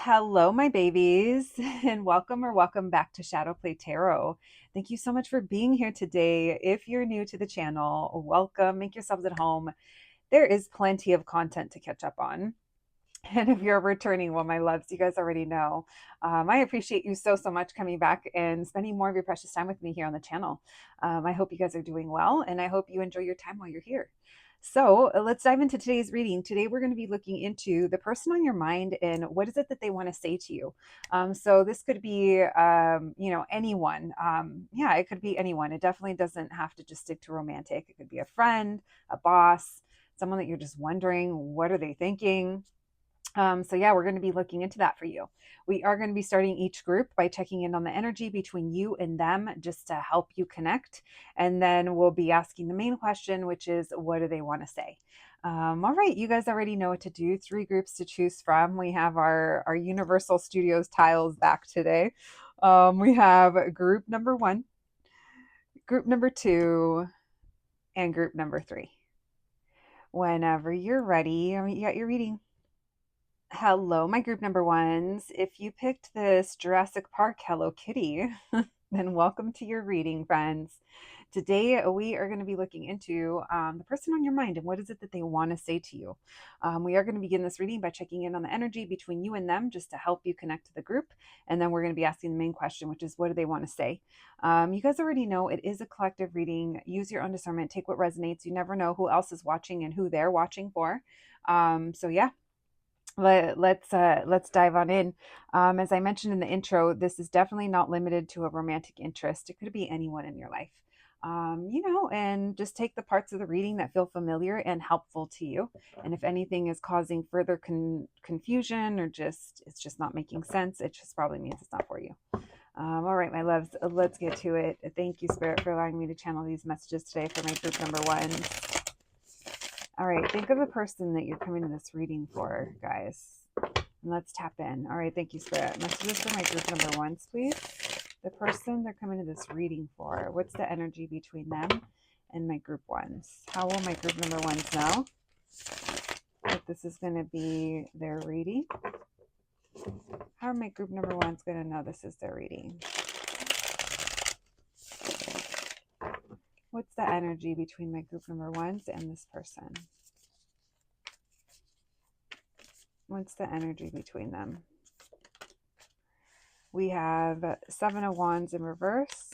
Hello, my babies, and welcome back to Shadowplaytarot. Thank you so much for being here today. If you're new to the channel, welcome. Make yourselves at home. There is plenty of content to catch up on. And if you're returning, well, my loves, you guys already know. I appreciate you so much coming back and spending more of your precious time with me here on the channel. I hope you guys are doing well, and I hope you enjoy your time while you're here. So let's dive into today's reading. Today, we're going to be looking into the person on your mind and what is it that they want to say to you. So this could be, anyone. Yeah, it could be anyone. It definitely doesn't have to just stick to romantic. It could be a friend, a boss, someone that you're just wondering, what are they thinking? So yeah, we're going to be looking into that for you. We are going to be starting each group by checking in on the energy between you and them just to help you connect. And then we'll be asking the main question, which is, what do they want to say? All right, you guys already know what to do. 3 groups to choose from. We have our Universal Studios tiles back today. We have group number 1, group number 2, and group number 3. Whenever you're ready, you got your reading. Hello, my group number ones. If you picked this Jurassic Park Hello Kitty, then welcome to your reading, friends. Today, we are going to be looking into the person on your mind and what is it that they want to say to you. We are going to begin this reading by checking in on the energy between you and them just to help you connect to the group. And then we're going to be asking the main question, which is, what do they want to say? You guys already know it is a collective reading. Use your own discernment. Take what resonates. You never know who else is watching and who they're watching for. So yeah. Let's dive on in. As I mentioned in the intro, this is definitely not limited to a romantic interest. It could be anyone in your life. And just take the parts of the reading that feel familiar and helpful to you. And if anything is causing further confusion or it's just not making sense, it just probably means it's not for you. All right, my loves, let's get to it. Thank you, Spirit, for allowing me to channel these messages today for my group number 1. All right, think of the person that you're coming to this reading for, guys. And let's tap in. All right, thank you, Spirit. Messages for my group number 1s, please. The person they're coming to this reading for. What's the energy between them and my group 1s? How will my group number 1s know that this is going to be their reading? How are my group number 1s going to know this is their reading? What's the energy between my group number 1s and this person? What's the energy between them? We have 7 of Wands in reverse,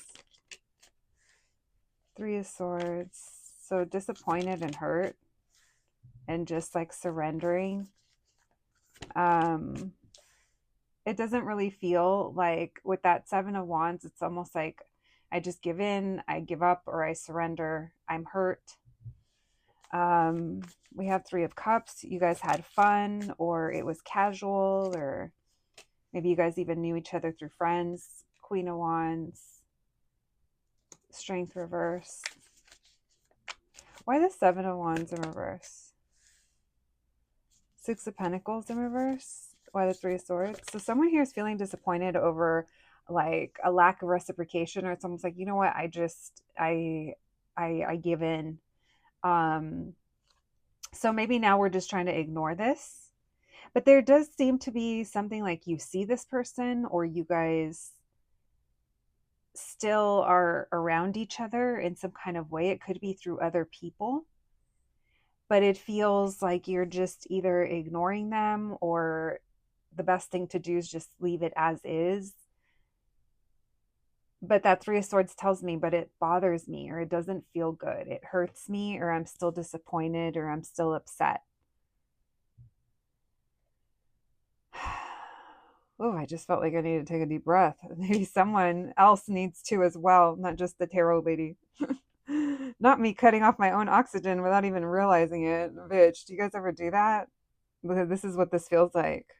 3 of Swords. So disappointed and hurt and just like surrendering. It doesn't really feel like with that 7 of Wands, it's almost like I just give in, I give up, or I surrender. I'm hurt. We have 3 of Cups. You guys had fun, or it was casual, or maybe you guys even knew each other through friends. Queen of Wands. Strength reverse. Why the 7 of Wands in reverse? 6 of Pentacles in reverse. Why the 3 of Swords? So someone here is feeling disappointed over like a lack of reciprocation, or it's almost like, you know what, I give in. So maybe now we're just trying to ignore this, but there does seem to be something like you see this person, or you guys still are around each other in some kind of way. It could be through other people, but it feels like you're just either ignoring them, or the best thing to do is just leave it as is. But that 3 of Swords tells me, but it bothers me, or it doesn't feel good. It hurts me, or I'm still disappointed, or I'm still upset. Oh, I just felt like I needed to take a deep breath. Maybe someone else needs to as well, not just the tarot lady. Not me cutting off my own oxygen without even realizing it. Bitch, do you guys ever do that? Because this is what this feels like.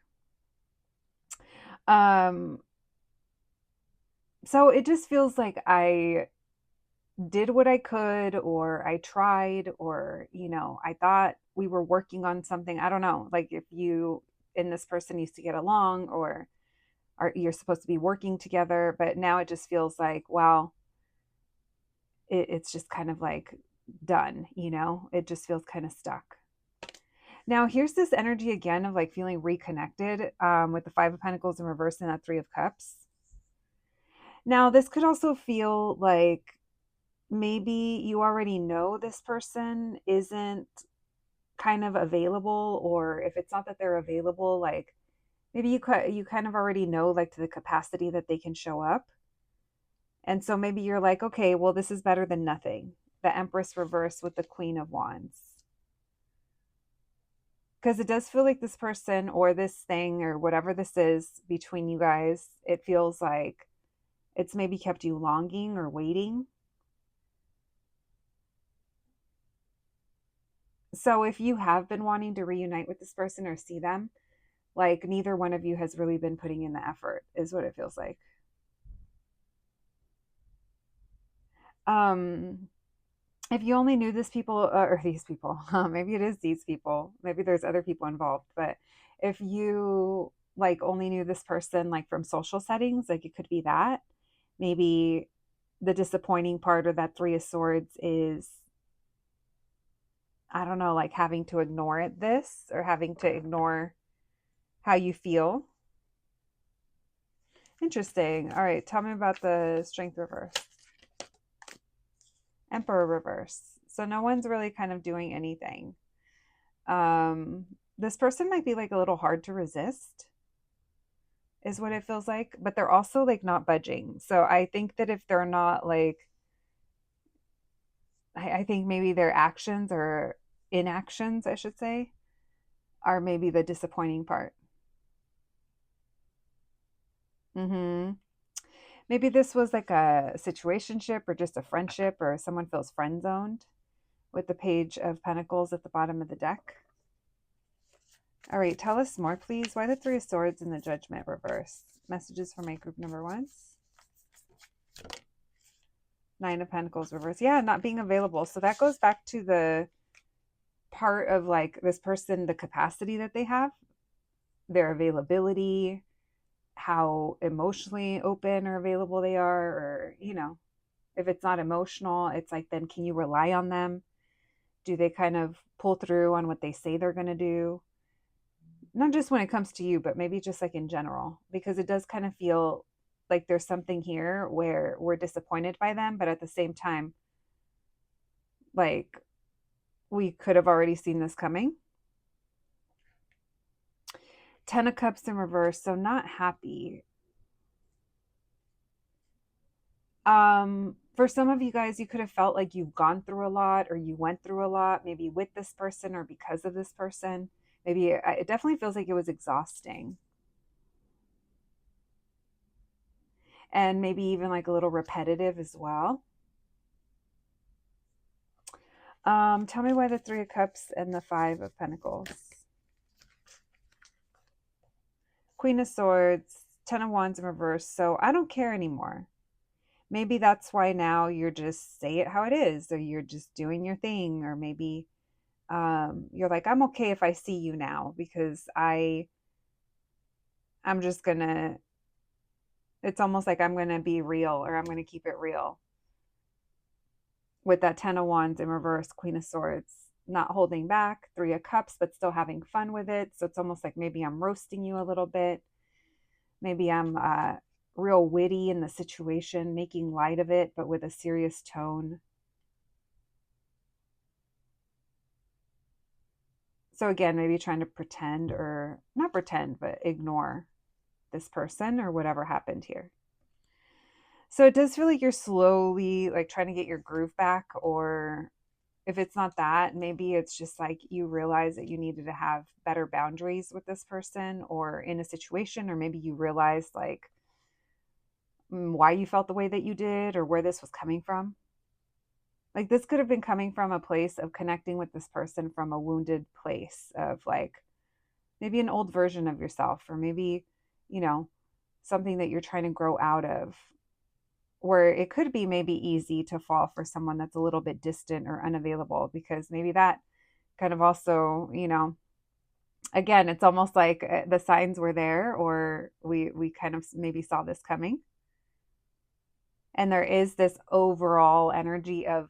So it just feels like I did what I could, or I tried, or, I thought we were working on something. I don't know, like if you and this person used to get along, or you're supposed to be working together, but now it just feels like, well, it's just kind of like done, it just feels kind of stuck. Now, here's this energy again of like feeling reconnected with the Five of Pentacles in reverse and that Three of Cups. Now, this could also feel like maybe you already know this person isn't kind of available, or if it's not that they're available, like maybe you kind of already know like to the capacity that they can show up. And so maybe you're like, okay, well, this is better than nothing. The Empress reverse with the Queen of Wands. Because it does feel like this person or this thing or whatever this is between you guys, it feels like it's maybe kept you longing or waiting. So if you have been wanting to reunite with this person or see them, like neither one of you has really been putting in the effort, is what it feels like. Um, if you only knew this people or these people, maybe it is these people, maybe there's other people involved, but if you like only knew this person like from social settings, like it could be that maybe the disappointing part or that Three of Swords is, I don't know, like having to ignore this or having to ignore how you feel. Interesting. All right, tell me about the Strength reverse. Emperor reverse. So no one's really kind of doing anything. This person might be like a little hard to resist, is what it feels like, but they're also like not budging. So I think that if they're not like, I think maybe their actions or inactions, I should say, are maybe the disappointing part. Mm-hmm. Maybe this was like a situationship or just a friendship, or someone feels friend zoned with the Page of Pentacles at the bottom of the deck. All right, tell us more, please. Why the Three of Swords and the Judgment reverse? Messages for my group number ones. Nine of Pentacles reverse. Yeah, not being available. So that goes back to the part of like this person, the capacity that they have, their availability, how emotionally open or available they are, or, you know, if it's not emotional, it's like, then can you rely on them? Do they kind of pull through on what they say they're going to do? Not just when it comes to you, but maybe just like in general, because it does kind of feel like there's something here where we're disappointed by them, but at the same time, like we could have already seen this coming. Ten of Cups in reverse, so not happy. For some of you guys, you could have felt like you've gone through a lot or you went through a lot, maybe with this person or because of this person. Maybe it definitely feels like it was exhausting. And maybe even like a little repetitive as well. Tell me why the Three of Cups and the Five of Pentacles. Queen of Swords, Ten of Wands in reverse. So I don't care anymore. Maybe that's why now you're just say it how it is, or you're just doing your thing, or maybe you're like, I'm okay if I see you now because I'm just gonna, it's almost like I'm gonna be real or I'm gonna keep it real. With that Ten of Wands in reverse, Queen of Swords, not holding back, Three of Cups, but still having fun with it. So it's almost like maybe I'm roasting you a little bit. Maybe I'm real witty in the situation, making light of it, but with a serious tone. So again, maybe trying to pretend or not pretend, but ignore this person or whatever happened here. So it does feel like you're slowly like trying to get your groove back, or if it's not that, maybe it's just like you realize that you needed to have better boundaries with this person or in a situation, or maybe you realized like why you felt the way that you did or where this was coming from. Like this could have been coming from a place of connecting with this person from a wounded place of like maybe an old version of yourself, or maybe, you know, something that you're trying to grow out of, where it could be maybe easy to fall for someone that's a little bit distant or unavailable, because maybe that kind of also, you know, again, it's almost like the signs were there, or we kind of maybe saw this coming. And there is this overall energy of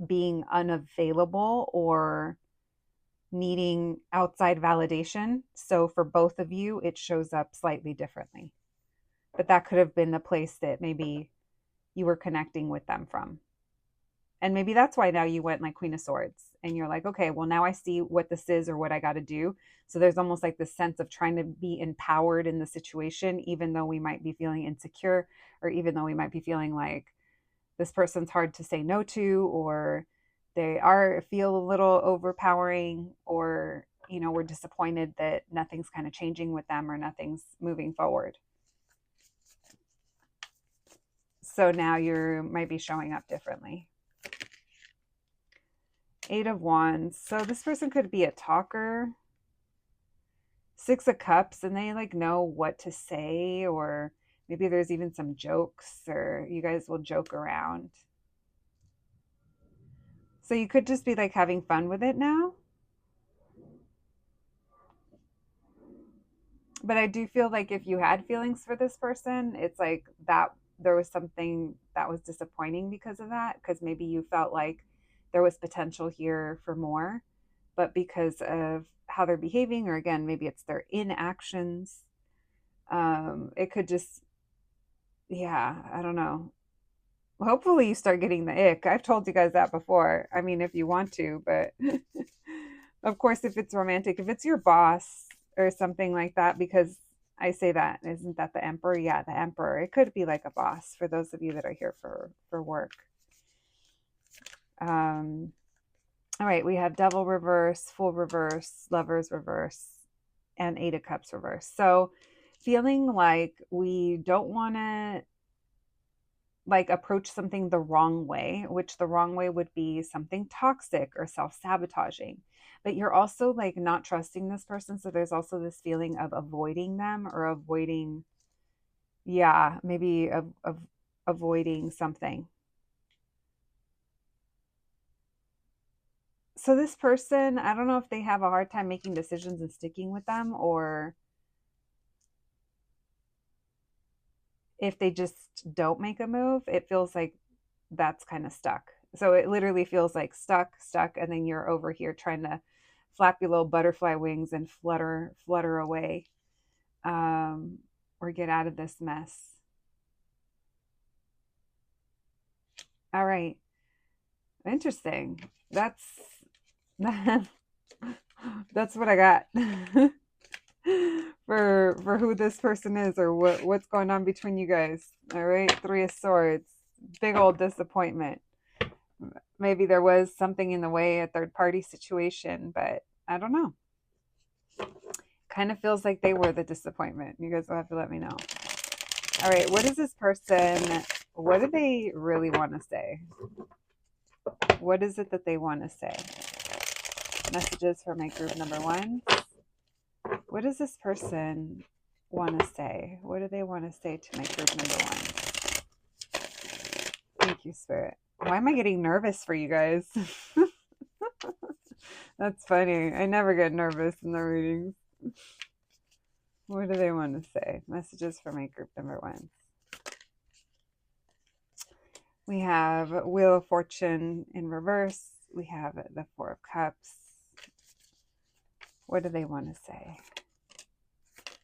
being unavailable or needing outside validation. So for both of you, it shows up slightly differently. But that could have been the place that maybe you were connecting with them from. And maybe that's why now you went like Queen of Swords and you're like, okay, well, now I see what this is or what I got to do. So there's almost like this sense of trying to be empowered in the situation, even though we might be feeling insecure, or even though we might be feeling like this person's hard to say no to, or they are feel a little overpowering, or, we're disappointed that nothing's kind of changing with them or nothing's moving forward. So now you might be showing up differently. 8 of Wands. So this person could be a talker. 6 of Cups, and they like know what to say, or maybe there's even some jokes, or you guys will joke around. So you could just be like having fun with it now. But I do feel like if you had feelings for this person, it's like that there was something that was disappointing because of that, because maybe you felt like there was potential here for more, but because of how they're behaving, or again, maybe it's their inactions, it could just, yeah, I don't know. Hopefully you start getting the ick. I've told you guys that before. I mean, if you want to, but of course, if it's romantic, if it's your boss or something like that, because I say that, isn't that the Emperor? Yeah, the Emperor. It could be like a boss for those of you that are here for work. All right, we have Devil reverse, Fool reverse, Lovers reverse, and 8 of Cups reverse. So feeling like we don't want to like approach something the wrong way, which the wrong way would be something toxic or self-sabotaging. But you're also like not trusting this person. So there's also this feeling of avoiding them, or avoiding, yeah, maybe of avoiding something. So this person, I don't know if they have a hard time making decisions and sticking with them, or if they just don't make a move. It feels like that's kind of stuck. So it literally feels like stuck, and then you're over here trying to flap your little butterfly wings and flutter away, or get out of this mess. All right, interesting. That's that's what I got for who this person is, or what's going on between you guys. All right, 3 of Swords, big old disappointment. Maybe there was something in the way, a third party situation, but I don't know. Kind of feels like they were the disappointment. You guys will have to let me know. All right, what is this person? What do they really want to say? What is it that they want to say? Messages for my group number 1. What does this person want to say? What do they want to say to my group number 1? Thank you, Spirit. Why am I getting nervous for you guys? That's funny. I never get nervous in the readings. What do they want to say? Messages for my group number 1. We have Wheel of Fortune in reverse. We have the 4 of Cups. What do they want to say?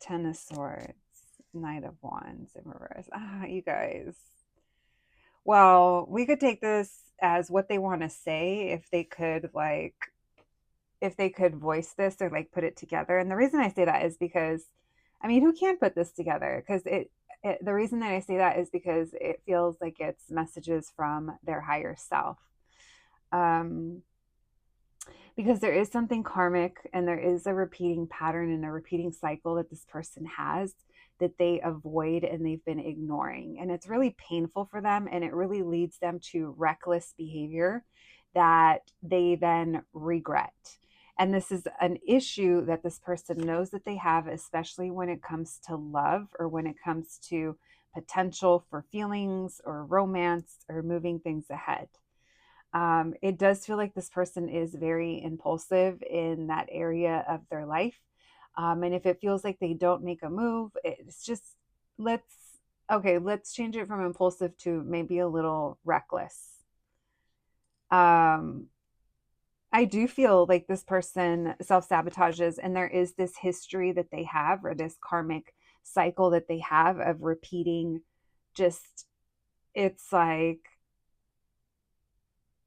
10 of Swords, Knight of Wands in reverse. You guys. Well, we could take this as what they want to say if they could voice this, or like put it together. And the reason I say that is because, I mean, who can put this together? Because the reason that I say that is because it feels like it's messages from their higher self. Because there is something karmic, and there is a repeating pattern and a repeating cycle that this person has that they avoid and they've been ignoring. And it's really painful for them, and it really leads them to reckless behavior that they then regret. And this is an issue that this person knows that they have, especially when it comes to love, or when it comes to potential for feelings or romance or moving things ahead. It does feel like this person is very impulsive in that area of their life. And if it feels like they don't make a move, it's just, let's change it from impulsive to maybe a little reckless. I do feel like this person self sabotages, and there is this history that they have, or this karmic cycle that they have of repeating. Just, it's like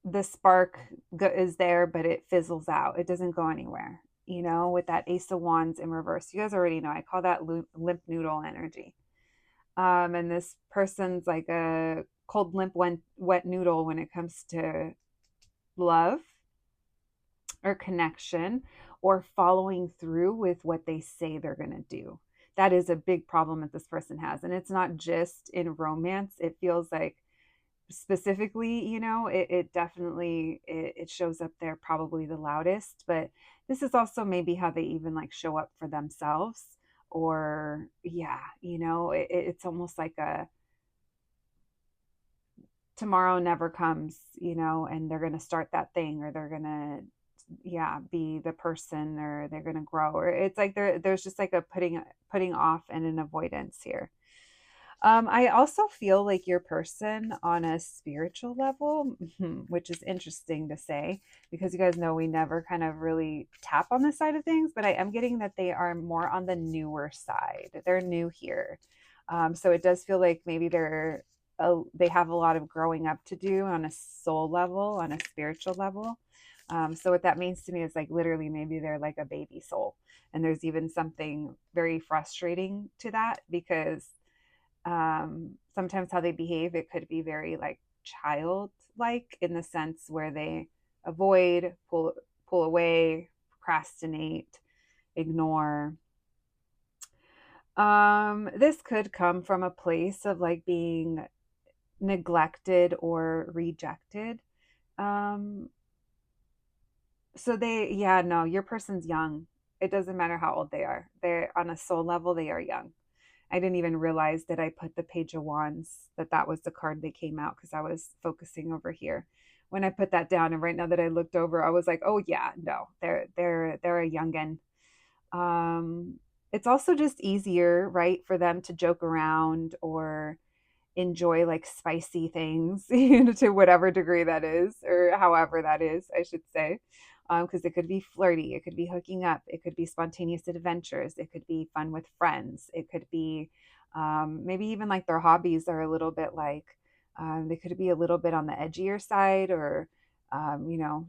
the spark is there, but it fizzles out. It doesn't go anywhere. With that Ace of Wands in reverse, you guys already know I call that limp noodle energy. And this person's like a cold, limp, wet noodle when it comes to love or connection or following through with what they say they're going to do. That is a big problem that this person has. And it's not just in romance. It feels like specifically, it definitely it shows up there probably the loudest, but this is also maybe how they even like show up for themselves. Or yeah, it's almost like a tomorrow never comes, and they're going to start that thing, or they're going to, yeah, be the person, or they're going to grow, or it's like there's just like a putting off and an avoidance here. I also feel like your person on a spiritual level, which is interesting to say because you guys know we never kind of really tap on this side of things, but I am getting that they are more on the newer side. They're new here. So it does feel like maybe they have a lot of growing up to do on a soul level, on a spiritual level. So what that means to me is like literally maybe they're like a baby soul. And there's even something very frustrating to that because sometimes how they behave, it could be very like childlike in the sense where they avoid, pull away, procrastinate, ignore. This could come from a place of like being neglected or rejected. Um, so yeah, no, your person's young. It doesn't matter how old they are. They're on a soul level, they are young. I didn't even realize that I put the Page of Wands, that was the card that came out because I was focusing over here. When I put that down, and right now that I looked over, I was like, oh yeah, no, they're a youngin. Um, it's also just easier, right, for them to joke around or enjoy like spicy things to whatever degree that is, or however that is, I should say. Because it could be flirty, it could be hooking up, it could be spontaneous adventures, it could be fun with friends, it could be maybe even like their hobbies are a little bit like they could be a little bit on the edgier side, or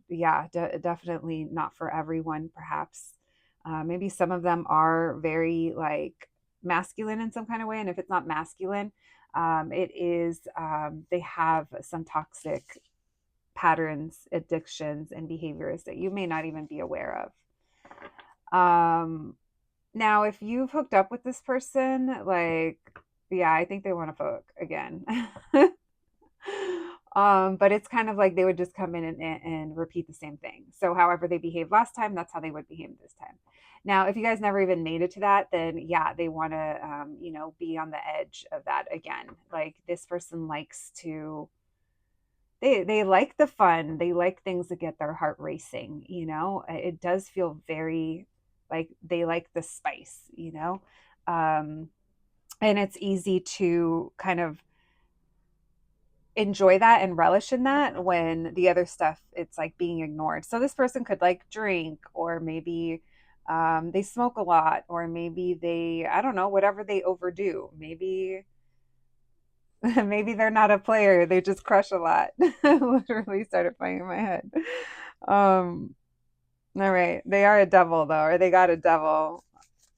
yeah, definitely not for everyone, perhaps. Maybe some of them are very like masculine in some kind of way, and if it's not masculine, it is they have some toxic patterns, addictions, and behaviors that you may not even be aware of. Now, if you've hooked up with this person, like, yeah, I think they want to fuck again. But it's kind of like they would just come in and repeat the same thing. So, however they behaved last time, that's how they would behave this time. Now, if you guys never even made it to that, then yeah, they want to, be on the edge of that again. Like this person likes to, they like the fun. They like things that get their heart racing. It does feel very like they like the spice. Um, and it's easy to kind of enjoy that and relish in that when the other stuff it's like being ignored. So this person could like drink, or maybe they smoke a lot, or maybe they, I don't know, whatever they overdo. Maybe maybe they're not a player, they just crush a lot. Literally started playing in my head. um all right, they are a devil though, or they got a devil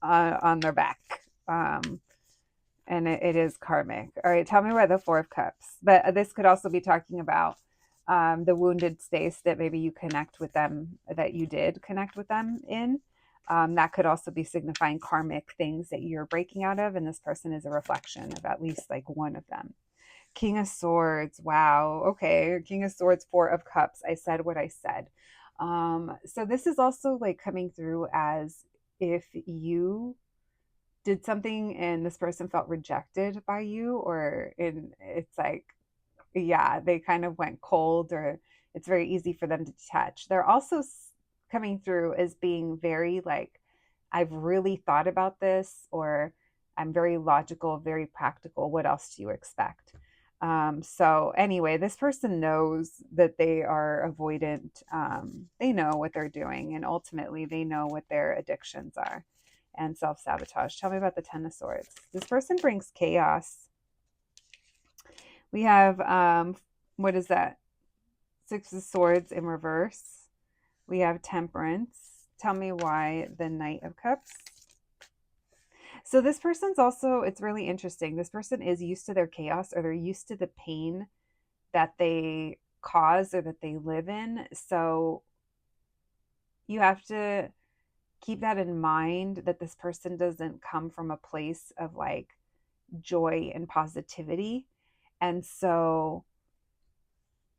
on their back. And it is karmic. All right, tell me where the Four of Cups. But this could also be talking about the wounded space that maybe you connect with them, that you did connect with them in. That could also be signifying karmic things that you're breaking out of, and this person is a reflection of at least like one of them. King of Swords. Wow. Okay. King of Swords, Four of Cups. I said what I said. So this is also like coming through as if you did something and this person felt rejected by you, or it's like, yeah, they kind of went cold, or it's very easy for them to detach. They're also coming through as being very like, I've really thought about this, or I'm very logical, very practical. What else do you expect? So anyway, this person knows that they are avoidant. They know what they're doing, and ultimately they know what their addictions are and self-sabotage. Tell me about the Ten of Swords. This person brings chaos. We have, what is that? Six of Swords in reverse. We have Temperance. Tell me why the Knight of Cups. So this person's also, it's really interesting. This person is used to their chaos, or they're used to the pain that they cause or that they live in. So you have to keep that in mind, that this person doesn't come from a place of like joy and positivity. And so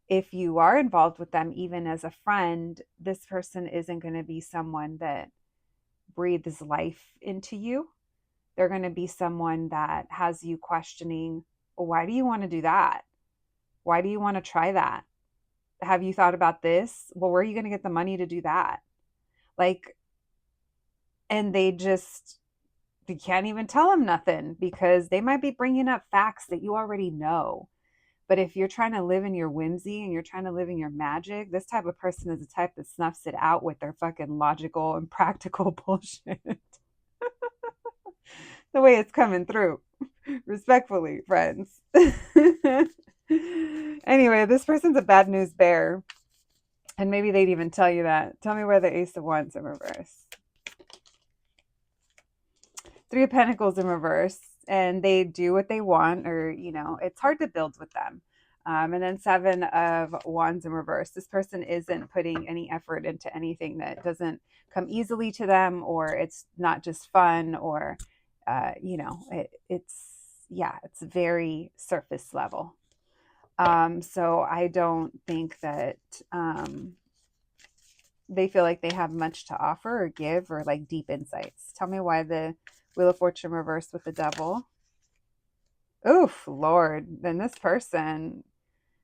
if you are involved with them, even as a friend, this person isn't going to be someone that breathes life into you. They're going to be someone that has you questioning, well, why do you want to do that? Why do you want to try that? Have you thought about this? Well, where are you going to get the money to do that? Like, and you can't even tell them nothing, because they might be bringing up facts that you already know. But if you're trying to live in your whimsy and you're trying to live in your magic, this type of person is the type that snuffs it out with their fucking logical and practical bullshit. The way it's coming through. Respectfully, friends. Anyway, this person's a bad news bear. And maybe they'd even tell you that. Tell me where the Ace of Wands in reverse. Three of Pentacles in reverse. And they do what they want, or, it's hard to build with them. And then Seven of Wands in reverse. This person isn't putting any effort into anything that doesn't come easily to them, or it's not just fun, or, it's very surface level. So I don't think that they feel like they have much to offer or give, or like deep insights. Tell me why the Wheel of Fortune reversed with the Devil. Oof, Lord. Then this person,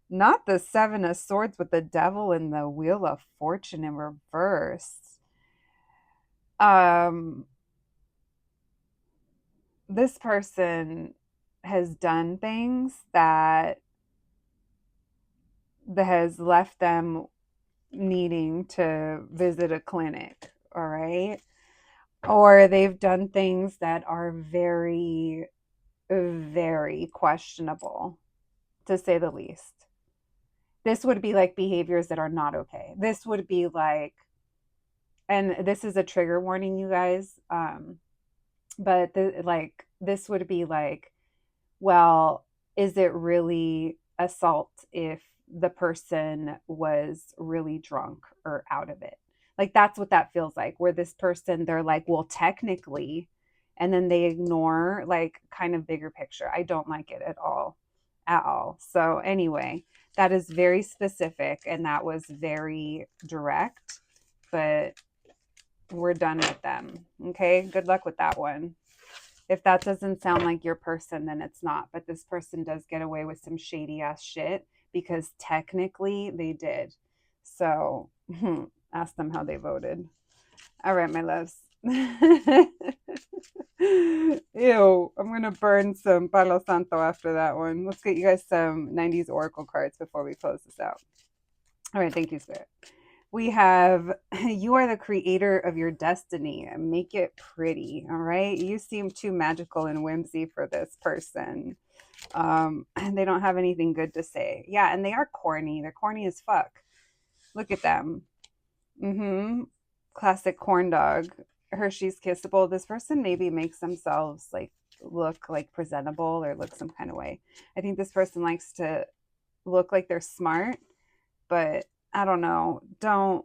not the Seven of Swords, but the Devil and the Wheel of Fortune in reverse. This person has done things that has left them needing to visit a clinic, all right? Or they've done things that are very, very questionable, to say the least. This would be like behaviors that are not okay. This would be like, and this is a trigger warning, you guys, but this would be like, well, is it really assault if the person was really drunk or out of it? Like, that's what that feels like, where this person, they're like, well, technically, and then they ignore like kind of bigger picture. I don't like it at all. So anyway, that is very specific, and that was very direct, but we're done with them. Okay, good luck with that one. If that doesn't sound like your person, then it's not. But this person does get away with some shady ass shit, because technically they did. So ask them how they voted. All right, my loves. Ew, I'm going to burn some Palo Santo after that one. Let's get you guys some 90s Oracle cards before we close this out. All right, thank you, Spirit. We have, you are the creator of your destiny. Make it pretty, all right? You seem too magical and whimsy for this person. And they don't have anything good to say. Yeah, and they are corny. They're corny as fuck. Look at them. Classic corn dog. Hershey's Kissable. This person maybe makes themselves like look like presentable, or look some kind of way. I think this person likes to look like they're smart, but I don't know. Don't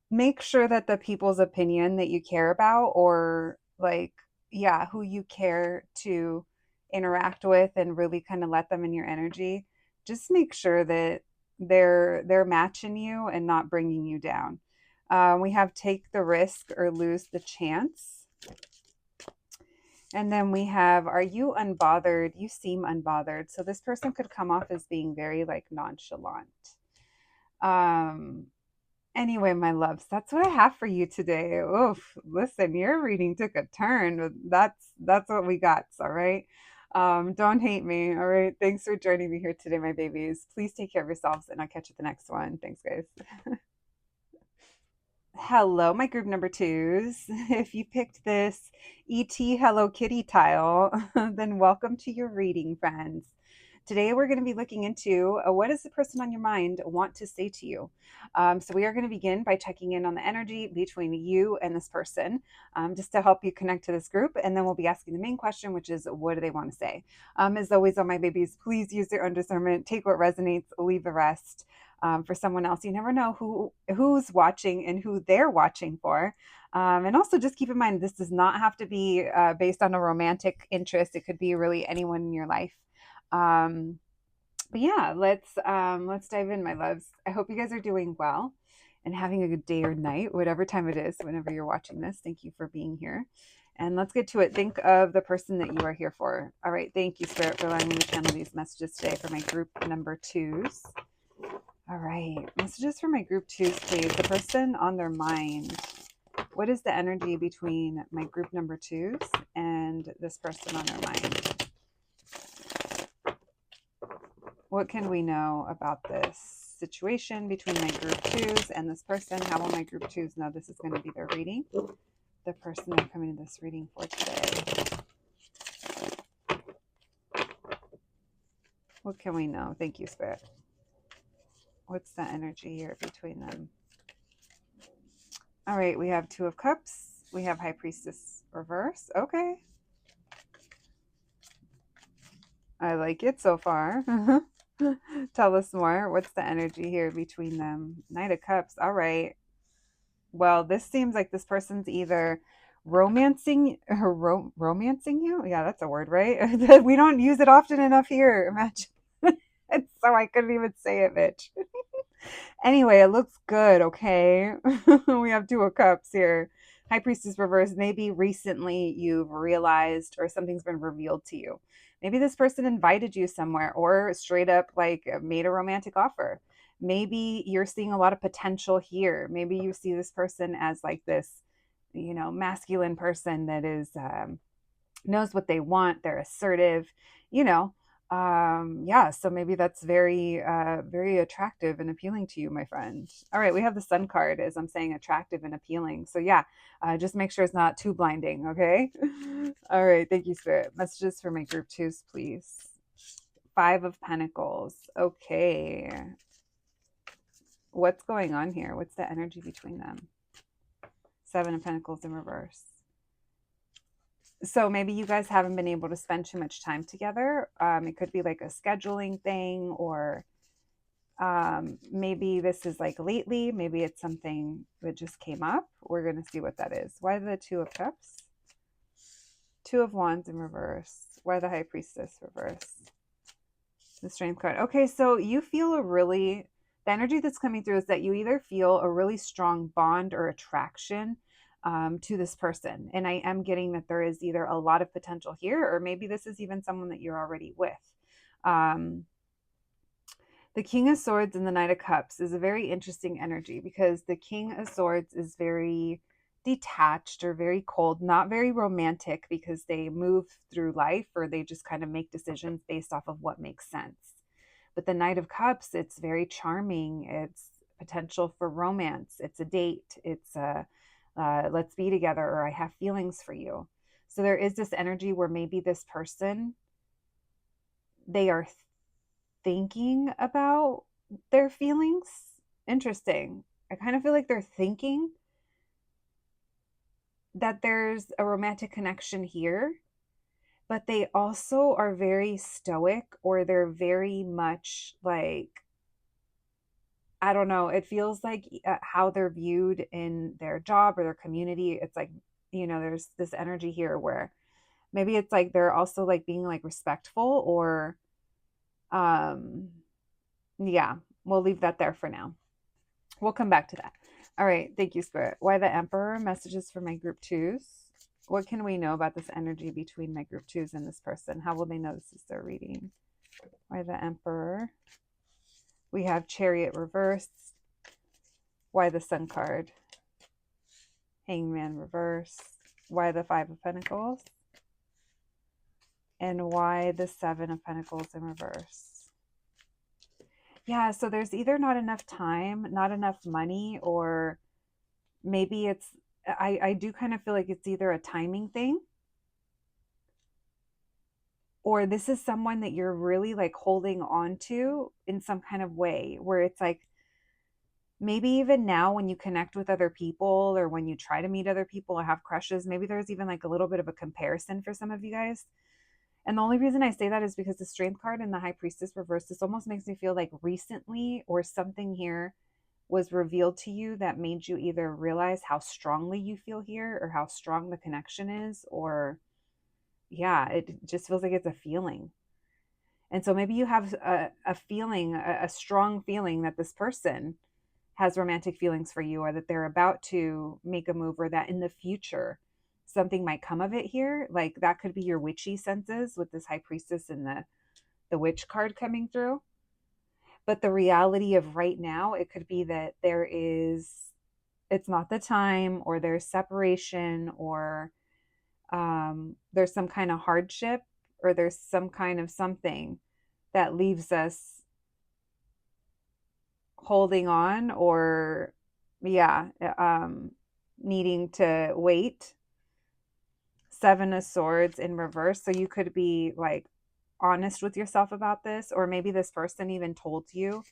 make sure that the people's opinion that you care about, or like, yeah, who you care to interact with and really kind of let them in your energy, just make sure that they're matching you and not bringing you down. We have take the risk or lose the chance. And then we have, are you unbothered? You seem unbothered. So this person could come off as being very like nonchalant. Anyway, my loves, that's what I have for you today. Oof, listen, your reading took a turn. That's what we got. All right. Don't hate me. All right. Thanks for joining me here today, my babies. Please take care of yourselves and I'll catch you at the next one. Thanks, guys. Hello, my group number twos. If you picked this ET Hello Kitty tile, then welcome to your reading, friends. Today, we're going to be looking into what does the person on your mind want to say to you? So, we are going to begin by checking in on the energy between you and this person, just to help you connect to this group. And then we'll be asking the main question, which is, what do they want to say? As always, on my babies, please use your own discernment, take what resonates, leave the rest. For someone else, you never know who's watching and who they're watching for. And also just keep in mind, this does not have to be based on a romantic interest. It could be really anyone in your life. Um, but yeah, let's dive in, my loves. I hope you guys are doing well and having a good day or night, whatever time it is, whenever you're watching this. Thank you for being here. And let's get to it. Think of the person that you are here for. All right. Thank you, Spirit, for allowing me to channel these messages today for my group number twos. All right. Messages for my group twos, please. The person on their mind. What is the energy between my group number twos and this person on their mind? What can we know about this situation between my group twos and this person? How will my group twos know this is going to be their reading? The person they're coming to this reading for today. What can we know? Thank you, Spirit. What's the energy here between them? All right, we have Two of Cups. We have High Priestess reverse. Okay. I like it so far. Tell us more. What's the energy here between them? Knight of Cups. All right. Well, this seems like this person's either romancing you. Yeah, that's a word, right? We don't use it often enough here. Imagine. So I couldn't even say it, bitch. Anyway, it looks good, okay? We have Two of Cups here. High Priestess reverse. Maybe recently you've realized or something's been revealed to you. Maybe this person invited you somewhere or straight up like made a romantic offer. Maybe you're seeing a lot of potential here. Maybe you see this person as like this, masculine person that is knows what they want. They're assertive, you know. Yeah, so maybe that's very attractive and appealing to you, my friend. All right, we have the Sun card, as I'm saying, attractive and appealing. So yeah, just make sure it's not too blinding, okay? All right, thank you, Spirit. Messages for my group twos, please. Five of Pentacles. Okay. What's going on here? What's the energy between them? Seven of Pentacles in reverse. So maybe you guys haven't been able to spend too much time together. It could be like a scheduling thing, or maybe this is like lately. Maybe it's something that just came up. We're going to see what that is. Why the Two of Cups? Two of Wands in reverse. Why the High Priestess reverse? The Strength card. Okay, so you feel the energy that's coming through is that you either feel a really strong bond or attraction to this person. And I am getting that there is either a lot of potential here, or maybe this is even someone that you're already with. The King of Swords and the Knight of Cups is a very interesting energy, because the King of Swords is very detached or very cold, not very romantic, because they move through life or they just kind of make decisions based off of what makes sense. But the Knight of Cups, it's very charming. It's potential for romance. It's a date. It's a let's be together, or I have feelings for you. So there is this energy where maybe this person, they are thinking about their feelings. Interesting. I kind of feel like they're thinking that there's a romantic connection here, but they also are very stoic, or they're very much like, I don't know, it feels like how they're viewed in their job or their community. It's like, there's this energy here where maybe it's like they're also like being like respectful, or yeah, we'll leave that there for now. We'll come back to that. All right, thank you, Spirit. Why the Emperor? Messages for my group twos. What can we know about this energy between my group twos and this person? How will they know this is their reading? Why the Emperor? We have Chariot reversed. Why the Sun card? Hangman reverse. Why the Five of Pentacles? And why the Seven of Pentacles in reverse? Yeah, so there's either not enough time, not enough money, or maybe it's, I do kind of feel like it's either a timing thing, or this is someone that you're really like holding on to in some kind of way, where it's like, maybe even now when you connect with other people or when you try to meet other people or have crushes, maybe there's even like a little bit of a comparison for some of you guys. And the only reason I say that is because the Strength card and the High Priestess reverse, this almost makes me feel like recently or something here was revealed to you that made you either realize how strongly you feel here or how strong the connection is, or yeah, it just feels like it's a feeling. And so maybe you have a feeling, a strong feeling that this person has romantic feelings for you, or that they're about to make a move, or that in the future something might come of it here. Like that could be your witchy senses with this High Priestess and the Witch card coming through. But the reality of right now, it could be that it's not the time, or there's separation, or there's some kind of hardship, or there's some kind of something that leaves us holding on, or yeah, needing to wait. Seven of Swords in reverse. So you could be like honest with yourself about this, or maybe this person even told you.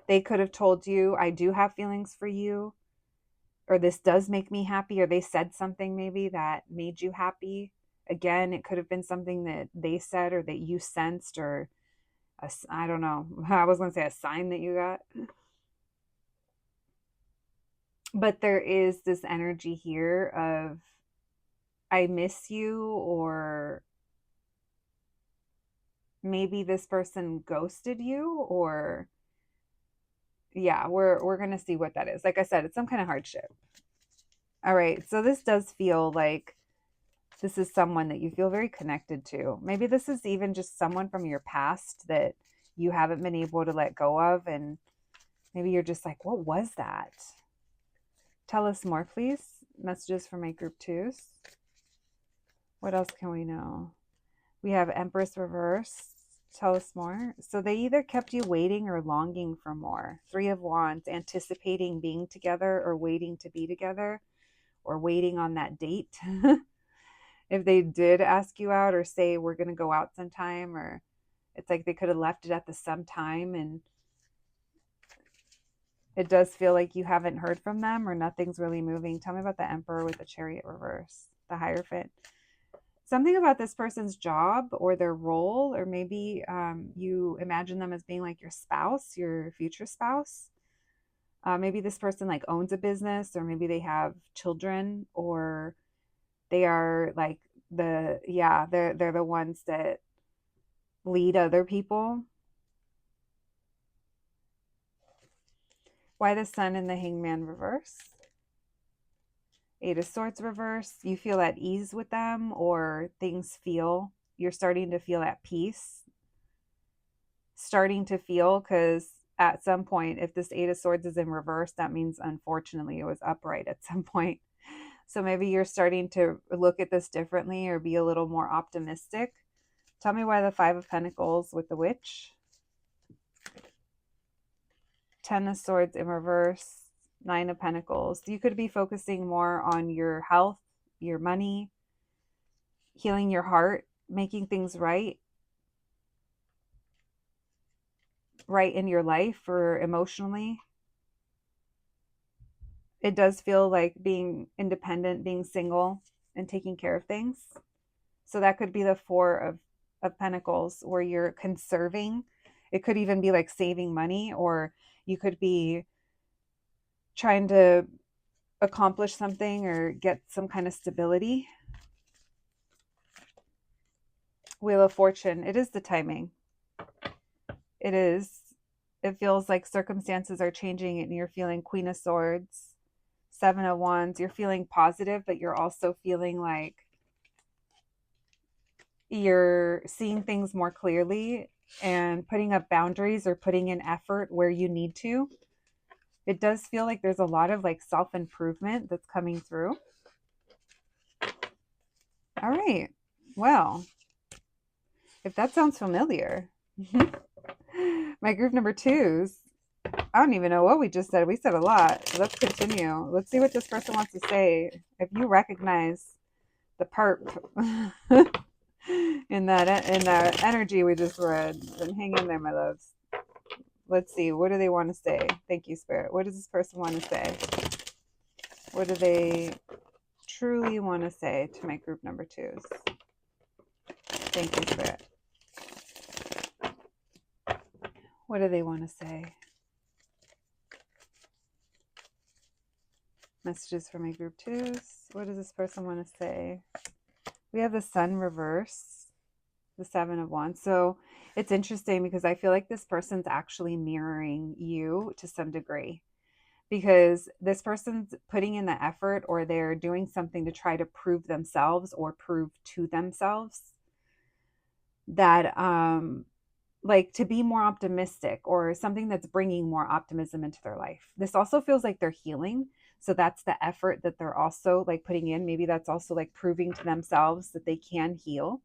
They could have told you, I do have feelings for you, or this does make me happy, or they said something maybe that made you happy. Again, it could have been something that they said or that you sensed, or I don't know. I was going to say a sign that you got. But there is this energy here of, I miss you, or maybe this person ghosted you, or yeah, we're going to see what that is. Like I said, it's some kind of hardship. All right. So this does feel like this is someone that you feel very connected to. Maybe this is even just someone from your past that you haven't been able to let go of. And maybe you're just like, what was that? Tell us more, please. Messages for my group twos. What else can we know? We have Empress reverse. Tell us more. So they either kept you waiting or longing for more. Three of Wands, anticipating being together or waiting to be together, or waiting on that date. If they did ask you out or say, we're going to go out sometime, or it's like they could have left it at the sometime, and it does feel like you haven't heard from them, or nothing's really moving. Tell me about the Emperor with the Chariot reverse, the Hierophant. Something about this person's job or their role, or maybe you imagine them as being like your spouse, your future spouse. Maybe this person like owns a business, or maybe they have children, or they are like they're the ones that lead other people. Why the Sun and the Hangman reverse? Eight of Swords reverse. You feel at ease with them, or you're starting to feel at peace. Starting to feel, because at some point, if this Eight of Swords is in reverse, that means unfortunately it was upright at some point. So maybe you're starting to look at this differently, or be a little more optimistic. Tell me why the Five of Pentacles with the Witch. Ten of Swords in reverse. Nine of Pentacles. You could be focusing more on your health, your money, healing your heart, making things right in your life, or emotionally. It does feel like being independent, being single, and taking care of things. So that could be the Four of Pentacles, where you're conserving. It could even be like saving money, or you could be trying to accomplish something or get some kind of stability. Wheel of Fortune. It is the timing. It is. It feels like circumstances are changing and you're feeling Queen of Swords, Seven of Wands. You're feeling positive, but you're also feeling like you're seeing things more clearly and putting up boundaries or putting in effort where you need to. It does feel like there's a lot of like self-improvement that's coming through. All right. Well, If that sounds familiar. My group number twos. I don't even know what we just said. We said a lot. Let's continue. Let's see what this person wants to say. If you recognize the perp in that energy we just read, then hang in there, my loves. Let's see. What do they want to say? Thank you, Spirit. What does this person want to say? What do they truly want to say to my group number twos? Thank you, Spirit. What do they want to say? Messages for my group twos. What does this person want to say? We have the Sun reverse, the Seven of Wands. So it's interesting because I feel like this person's actually mirroring you to some degree, because this person's putting in the effort, or they're doing something to try to prove themselves or prove to themselves that like to be more optimistic, or something that's bringing more optimism into their life. This also feels like they're healing. So that's the effort that they're also like putting in. Maybe that's also like proving to themselves that they can heal.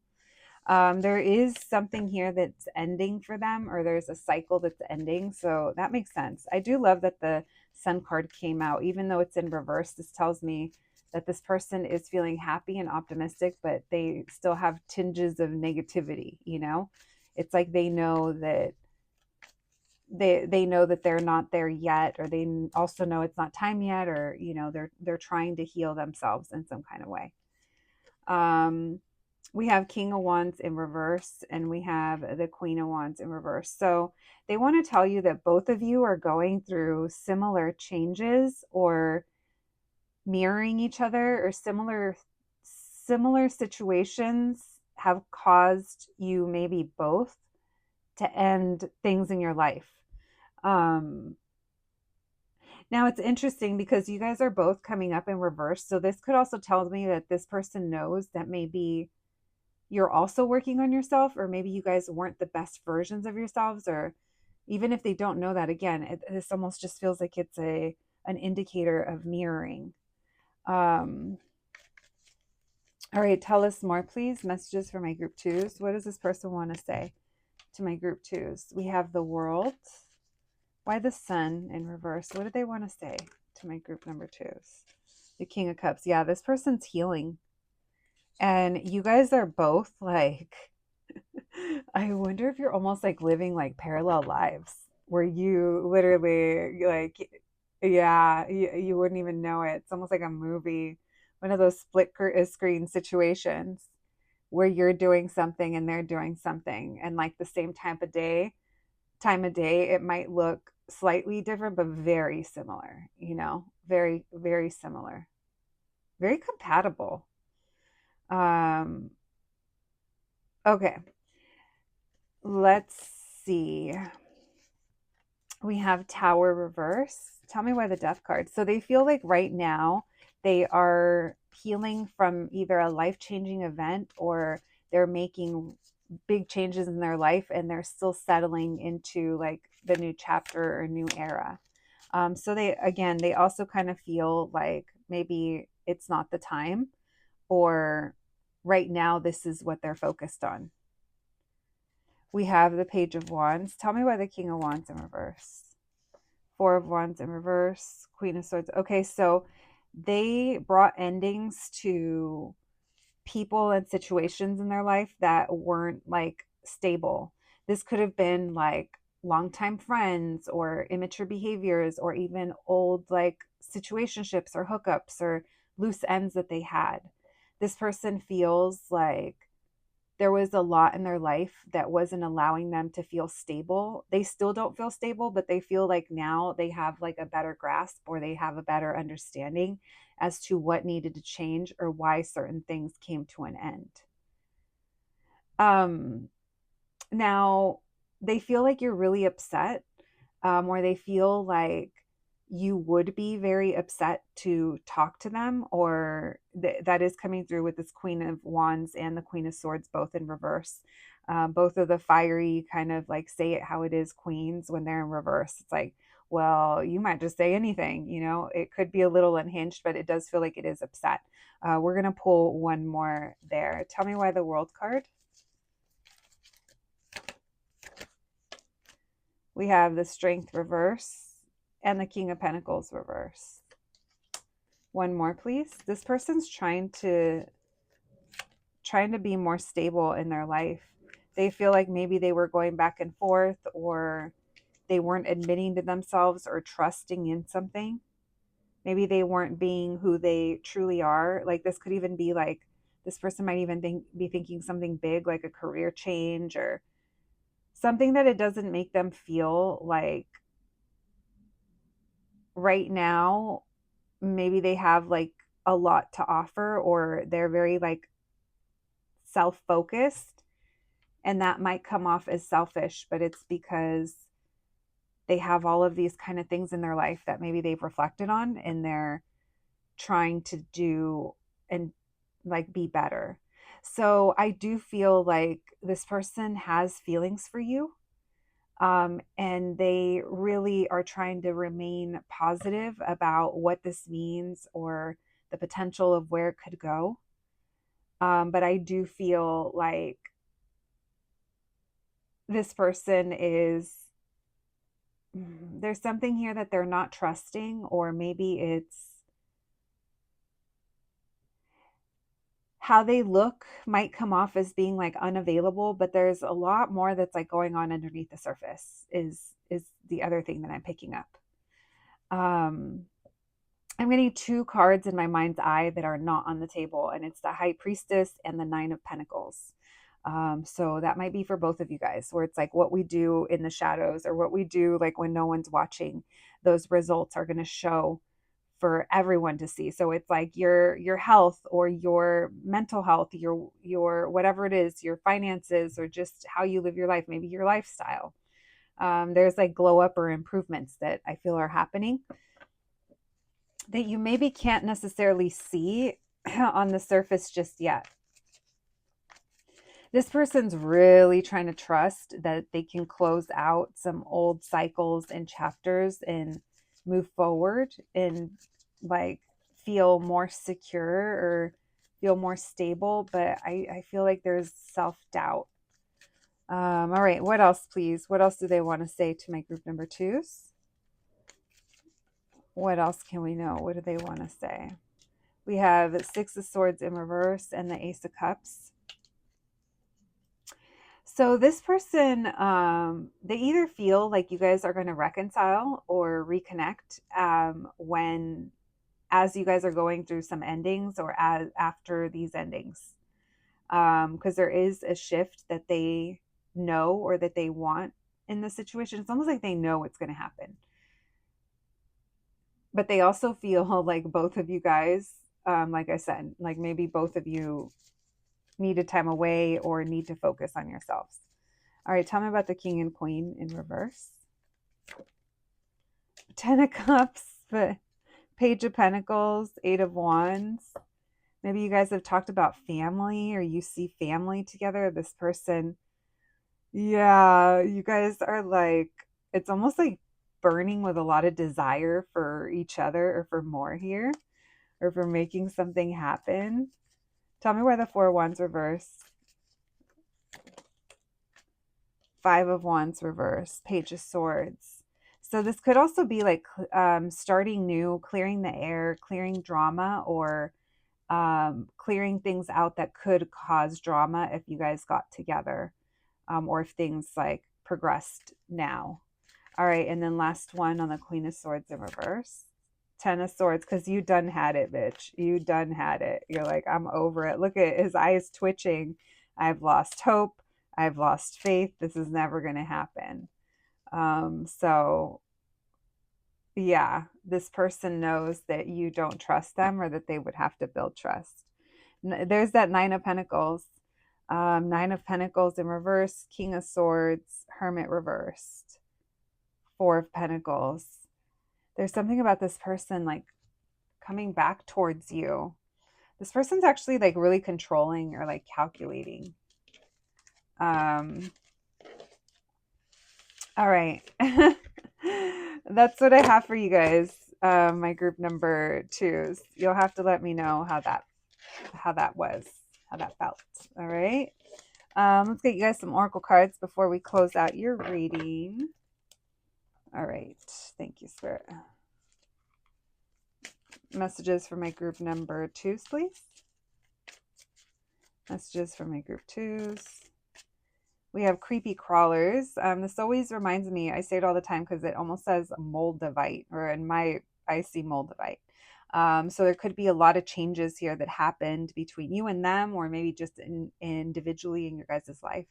There is something here that's ending for them, or there's a cycle that's ending. So that makes sense. I do love that the Sun card came out, even though it's in reverse. This tells me that this person is feeling happy and optimistic, but they still have tinges of negativity, you know? It's like they know that they know that they're not there yet, or they also know it's not time yet, or you know, they're trying to heal themselves in some kind of way. We have King of Wands in reverse, and we have the Queen of Wands in reverse. So they want to tell you that both of you are going through similar changes, or mirroring each other, or similar situations have caused you maybe both to end things in your life. Um, Now it's interesting because you guys are both coming up in reverse. So this could also tell me that this person knows that maybe you're also working on yourself, or maybe you guys weren't the best versions of yourselves, or even if they don't know that, again, this almost just feels like it's an indicator of mirroring. Um, all right, tell us more, please. Messages for my group twos. What does this person want to say to my group twos? We have the World. Why the Sun in reverse? What do they want to say to my group number twos? The King of Cups. Yeah, this person's healing. And you guys are both like, I wonder if you're almost like living like parallel lives where you literally like, yeah, you wouldn't even know it. It's almost like a movie, one of those split screen situations where you're doing something and they're doing something, and like the same time of day, it might look slightly different, but very similar, you know, very, very similar, very compatible. Um, okay, let's see. We have Tower reverse. Tell me why the Death card. So they feel like right now they are healing from either a life-changing event, or they're making big changes in their life, and they're still settling into like the new chapter or new era. So they also kind of feel like maybe it's not the time, or right now this is what they're focused on. We have the Page of Wands. Tell me why the King of Wands in reverse. Four of Wands in reverse. Queen of Swords. Okay, so they brought endings to people and situations in their life that weren't like stable. This could have been like longtime friends, or immature behaviors, or even old like situationships or hookups or loose ends that they had. This person feels like there was a lot in their life that wasn't allowing them to feel stable. They still don't feel stable, but they feel like now they have like a better grasp, or they have a better understanding as to what needed to change, or why certain things came to an end. Now they feel like you're really upset, or they feel like you would be very upset to talk to them, or that is coming through with this Queen of Wands and the Queen of Swords, both in reverse. Both of the fiery kind of like say it how it is queens. When they're in reverse, it's like, well, you might just say anything, you know. It could be a little unhinged, but it does feel like it is upset. We're going to pull one more there. Tell me why the World card. We have the Strength reverse and the King of Pentacles reverse. One more, please. This person's trying to be more stable in their life. They feel like maybe they were going back and forth, or they weren't admitting to themselves or trusting in something. Maybe they weren't being who they truly are. Like, this could even be like, this person might even be thinking something big, like a career change or something that it doesn't make them feel like right now maybe they have like a lot to offer, or they're very like self-focused, and that might come off as selfish, but it's because they have all of these kind of things in their life that maybe they've reflected on, and they're trying to do and like be better. So I do feel like this person has feelings for you, and they really are trying to remain positive about what this means or the potential of where it could go. But I do feel like this person is, there's something here that they're not trusting, or maybe it's how they look might come off as being like unavailable, but there's a lot more that's like going on underneath the surface is the other thing that I'm picking up. I'm getting two cards in my mind's eye that are not on the table, and it's the High Priestess and the Nine of Pentacles. So that might be for both of you guys, where it's like what we do in the shadows, or what we do like when no one's watching, those results are going to show for everyone to see. So it's like your health, or your mental health, your whatever it is, your finances, or just how you live your life, maybe your lifestyle. There's like glow up or improvements that I feel are happening that you maybe can't necessarily see on the surface just yet. This person's really trying to trust that they can close out some old cycles and chapters and move forward and like feel more secure or feel more stable. But I feel like there's self-doubt. All right, what else, please? What else do they want to say to my group number twos? What else can we know? What do they want to say? We have Six of Swords in reverse and the Ace of Cups. So this person, they either feel like you guys are going to reconcile or reconnect as you guys are going through some endings, or as after these endings, because there is a shift that they know or that they want in the situation. It's almost like they know it's going to happen. But they also feel like both of you guys, like I said, like maybe both of you need a time away or need to focus on yourselves. All right, tell me about the King and Queen in reverse. Ten of Cups, but Page of Pentacles, Eight of Wands. Maybe you guys have talked about family, or you see family together. This person, yeah, you guys are like, it's almost like burning with a lot of desire for each other, or for more here, or for making something happen. Tell me why the Four of Wands reverse. Five of Wands reverse, Page of Swords. So this could also be like starting new, clearing the air, clearing drama, or clearing things out that could cause drama if you guys got together, or if things like progressed now. All right, and then last one on the Queen of Swords in reverse. Ten of Swords, because you done had it, bitch. You done had it. You're like, I'm over it. Look at his eyes twitching. I've lost hope. I've lost faith. This is never going to happen. So yeah, this person knows that you don't trust them, or that they would have to build trust. There's that Nine of Pentacles. Nine of Pentacles in reverse, King of Swords, Hermit reversed, Four of Pentacles. There's something about this person like coming back towards you. This person's actually like really controlling or like calculating. All right. That's what I have for you guys. My group number twos. You'll have to let me know how that was, how that felt. All right. Let's get you guys some oracle cards before we close out your reading. All right. Thank you, Spirit. Messages for my group number 2s, please. Messages for my group 2s. We have creepy crawlers. This always reminds me, I say it all the time because it almost says Moldavite, or I see Moldavite. So there could be a lot of changes here that happened between you and them, or maybe just individually in your guys' life.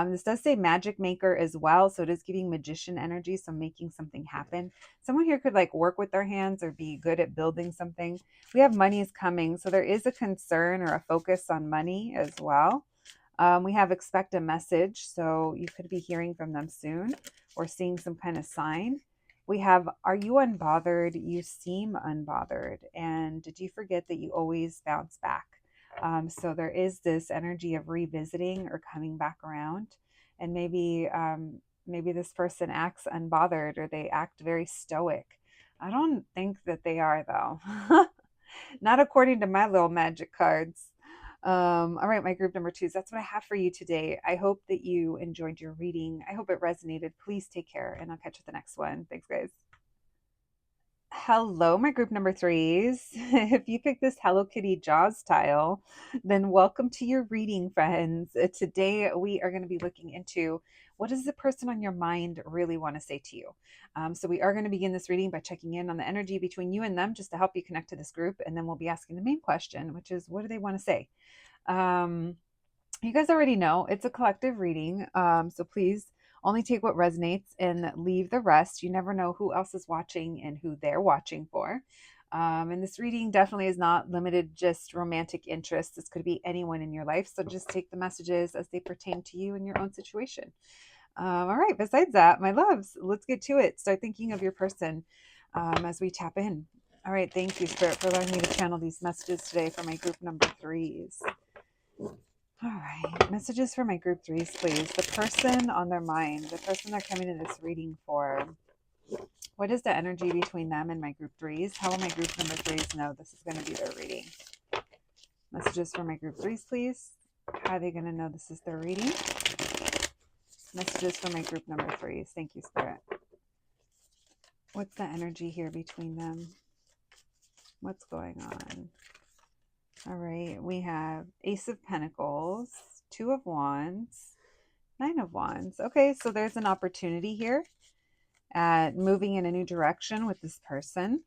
This does say magic maker as well. So it is giving magician energy. So making something happen. Someone here could like work with their hands or be good at building something. We have money is coming. So there is a concern or a focus on money as well. We have expect a message. So you could be hearing from them soon or seeing some kind of sign. We have, are you unbothered? You seem unbothered. And did you forget that you always bounce back? So there is this energy of revisiting or coming back around. And maybe this person acts unbothered or they act very stoic. I don't think that they are, though. Not according to my little magic cards. All right, my group number 2s. That's what I have for you today. I hope that you enjoyed your reading. I hope it resonated. Please take care, and I'll catch you at the next one. Thanks, guys. Hello, my group number 3s. If you picked this Hello Kitty Jaws tile, then welcome to your reading, friends. Today, we are going to be looking into what does the person on your mind really want to say to you. So we are going to begin this reading by checking in on the energy between you and them just to help you connect to this group. And then we'll be asking the main question, which is, what do they want to say? You guys already know it's a collective reading. So please only take what resonates and leave the rest. You never know who else is watching and who they're watching for. And this reading definitely is not limited just romantic interests. This could be anyone in your life. So just take the messages as they pertain to you in your own situation. All right. Besides that, my loves, let's get to it. Start thinking of your person as we tap in. All right. Thank you, Spirit, for allowing me to channel these messages today for my group number 3s. All right, messages for my group 3s, please. The person on their mind, the person they're coming to this reading for. What is the energy between them and my group 3s? How will my group number 3s know this is going to be their reading? Messages for my group 3s, please. How are they going to know this is their reading? Messages for my group number 3s. Thank you, Spirit. What's the energy here between them? What's going on? All right, we have Ace of Pentacles, 2 of Wands, 9 of Wands. Okay, so there's an opportunity here at moving in a new direction with this person.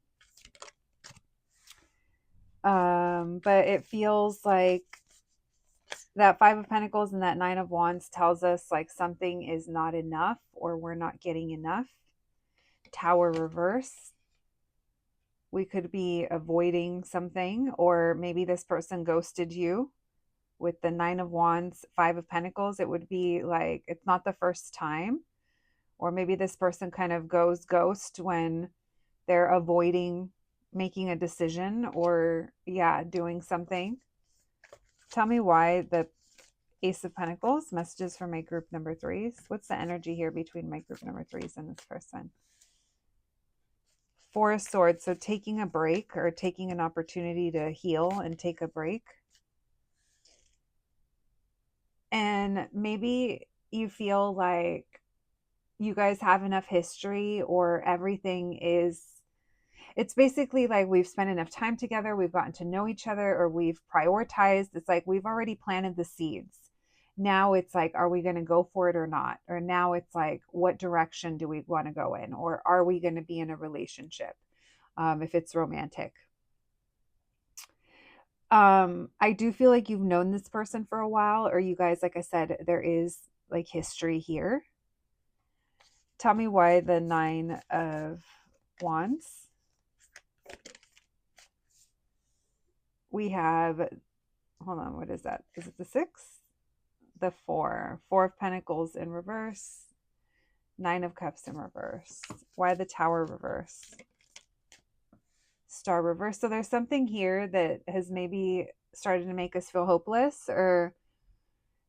But it feels like that 5 of Pentacles and that 9 of Wands tells us like something is not enough or we're not getting enough. Tower reverse. We could be avoiding something, or maybe this person ghosted you with the 9 of Wands, 5 of Pentacles. It would be like, it's not the first time. Or maybe this person kind of goes ghost when they're avoiding making a decision or, doing something. Tell me why the Ace of Pentacles. Messages for my group number 3s. What's the energy here between my group number 3s and this person? 4 of Swords, so taking a break or taking an opportunity to heal and take a break. And maybe you feel like you guys have enough history or everything is, it's basically like we've spent enough time together, we've gotten to know each other, or we've prioritized. It's like we've already planted the seeds. Now it's like, are we going to go for it or not? Or now it's like, what direction do we want to go in? Or are we going to be in a relationship if it's romantic? I do feel like you've known this person for a while, or you guys, like I said, there is like history here. Tell me why the 9 of Wands. We have, hold on, what is that? Is it the 6? The 4 of Pentacles in reverse, 9 of Cups in reverse. Why the Tower reverse? Star reverse. So there's something here that has maybe started to make us feel hopeless, or